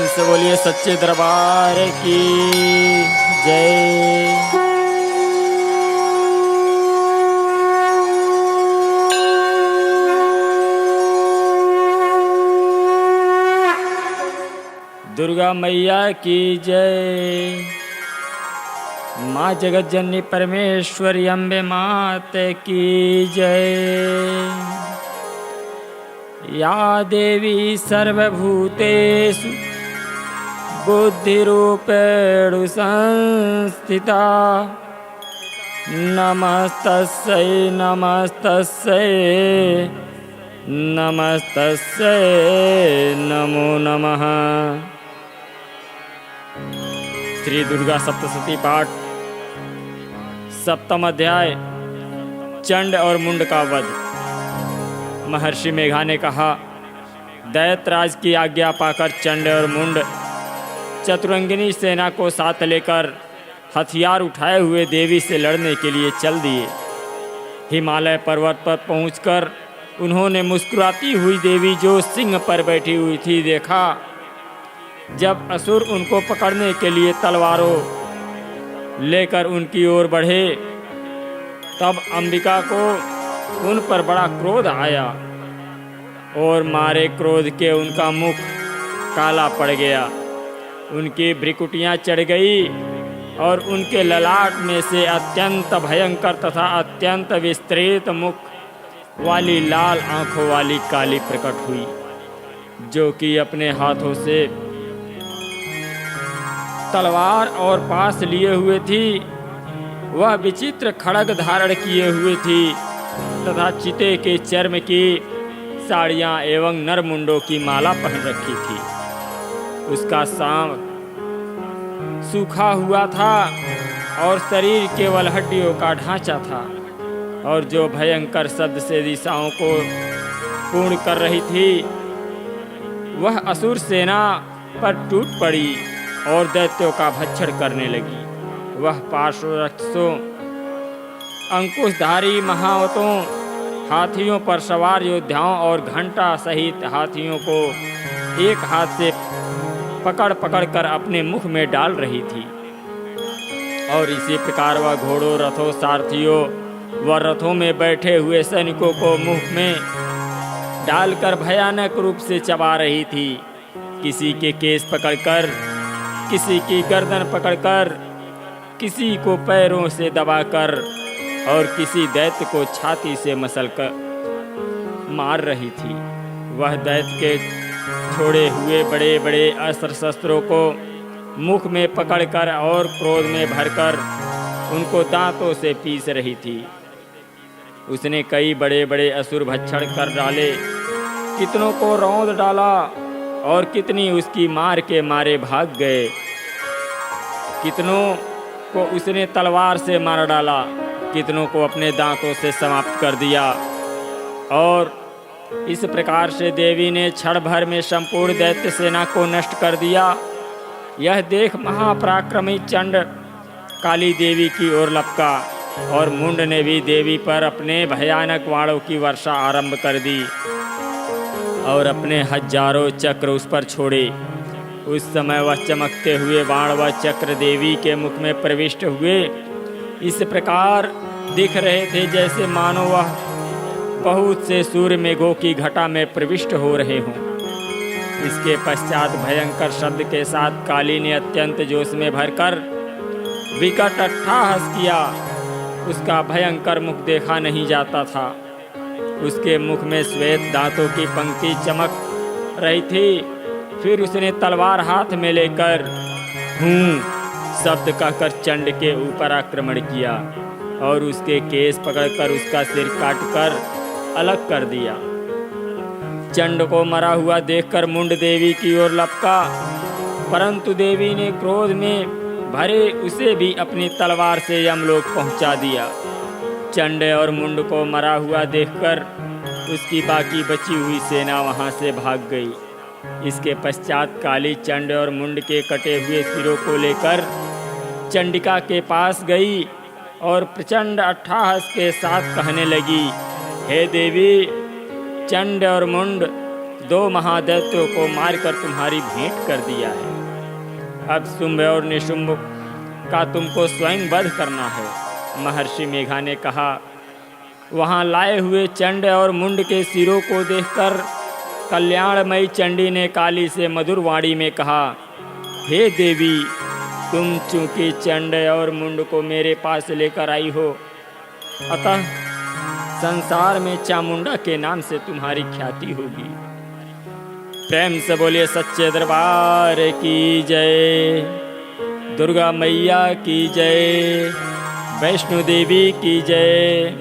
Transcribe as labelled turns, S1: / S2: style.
S1: से बोलिए सच्चे दरबार की जय। दुर्गा मैया की जय। माँ जगत जननी परमेश्वरी अम्बे मात की जय। या देवी सर्वभूतेषु बुद्धिरूपेण संस्थिता नमस्तस्यै नमस्तस्यै नमस्तस्यै नमो नमः। श्री दुर्गा सप्तशती पाठ सप्तम अध्याय चंड और मुंड का वध। महर्षि मेघा ने कहा, दैत्यराज की आज्ञा पाकर चंड और मुंड चतुरंगिनी सेना को साथ लेकर हथियार उठाए हुए देवी से लड़ने के लिए चल दिए। हिमालय पर्वत पर पहुंचकर उन्होंने मुस्कुराती हुई देवी जो सिंह पर बैठी हुई थी देखा। जब असुर उनको पकड़ने के लिए तलवारों लेकर उनकी ओर बढ़े तब अंबिका को उन पर बड़ा क्रोध आया और मारे क्रोध के उनका मुख काला पड़ गया। उनकी भ्रिकुटियां चढ़ गई और उनके ललाट में से अत्यंत भयंकर तथा अत्यंत विस्तृत मुख वाली लाल आंखों वाली काली प्रकट हुई, जो कि अपने हाथों से तलवार और पास लिए हुए थी। वह विचित्र खड्ग धारण किए हुए थी तथा चिते के चर्म की साड़ियाँ एवं नरमुंडों की माला पहन रखी थी। उसका सांप सूखा हुआ था और शरीर केवल हड्डियों का ढांचा था, और जो भयंकर शब्द से दिशाओं को पूर्ण कर रही थी वह असुर सेना पर टूट पड़ी और दैत्यों का भक्षण करने लगी। वह पार्श्वरक्षों, अंकुशधारी महावतों, हाथियों पर सवार योद्धाओं और घंटा सहित हाथियों को एक हाथ से पकड़ पकड़ कर अपने मुख में डाल रही थी। और इसी प्रकार वह घोड़ों, रथों, सारथियों व रथों में बैठे हुए सैनिकों को मुख में डालकर भयानक रूप से चबा रही थी। किसी के केस पकड़कर, किसी की गर्दन पकड़कर, किसी को पैरों से दबाकर और किसी दैत्य को छाती से मसलकर मार रही थी। वह दैत्य के छोड़े हुए बड़े बड़े अस्त्र शस्त्रों को मुख में पकड़कर और क्रोध में भरकर उनको दांतों से पीस रही थी। उसने कई बड़े बड़े असुर भक्षण कर डाले, कितनों को रौंद डाला और कितनी उसकी मार के मारे भाग गए। कितनों को उसने तलवार से मार डाला, कितनों को अपने दांतों से समाप्त कर दिया। और इस प्रकार से देवी ने क्षण भर में संपूर्ण दैत्य सेना को नष्ट कर दिया। यह देख महापराक्रमी चंड काली देवी की ओर लपका और मुंड ने भी देवी पर अपने भयानक बाणों की वर्षा आरंभ कर दी और अपने हजारों चक्र उस पर छोड़े। उस समय वह चमकते हुए बाण व चक्र देवी के मुख में प्रविष्ट हुए इस प्रकार दिख रहे थे जैसे मानो वह बहुत से सूर्य मेघों की घटा में प्रविष्ट हो रहे हों। इसके पश्चात भयंकर शब्द के साथ काली ने अत्यंत जोश में भरकर विकट अट्टहास किया। उसका भयंकर मुख देखा नहीं जाता था। उसके मुख में श्वेत दांतों की पंक्ति चमक रही थी। फिर उसने तलवार हाथ में लेकर हूँ शब्द कहकर चंड के ऊपर आक्रमण किया और उसके केस पकड़कर उसका सिर काटकर अलग कर दिया। चंड को मरा हुआ देखकर मुंड देवी की ओर लपका, परंतु देवी ने क्रोध में भरे उसे भी अपनी तलवार से यमलोक पहुंचा दिया। चंड और मुंड को मरा हुआ देखकर उसकी बाकी बची हुई सेना वहां से भाग गई। इसके पश्चात काली चंड और मुंड के कटे हुए सिरों को लेकर चंडिका के पास गई और प्रचंड अट्टहास के साथ कहने लगी, हे देवी, चंड और मुंड 2 महादैत्यों को मारकर तुम्हारी भेंट कर दिया है। अब शुंभ और निशुंभ का तुमको स्वयं वध करना है। महर्षि मेघा ने कहा। वहाँ लाए हुए चंड और मुंड के सिरों को देखकर कल्याणमयी चंडी ने काली से मधुर वाणी में कहा, हे देवी, तुम चूंकि चंड और मुंड को मेरे पास लेकर आई हो, अतः संसार में चामुंडा के नाम से तुम्हारी ख्याति होगी। प्रेम से बोलिए सच्चे दरबार की जय, दुर्गा मैया की जय, वैष्णो देवी की जय।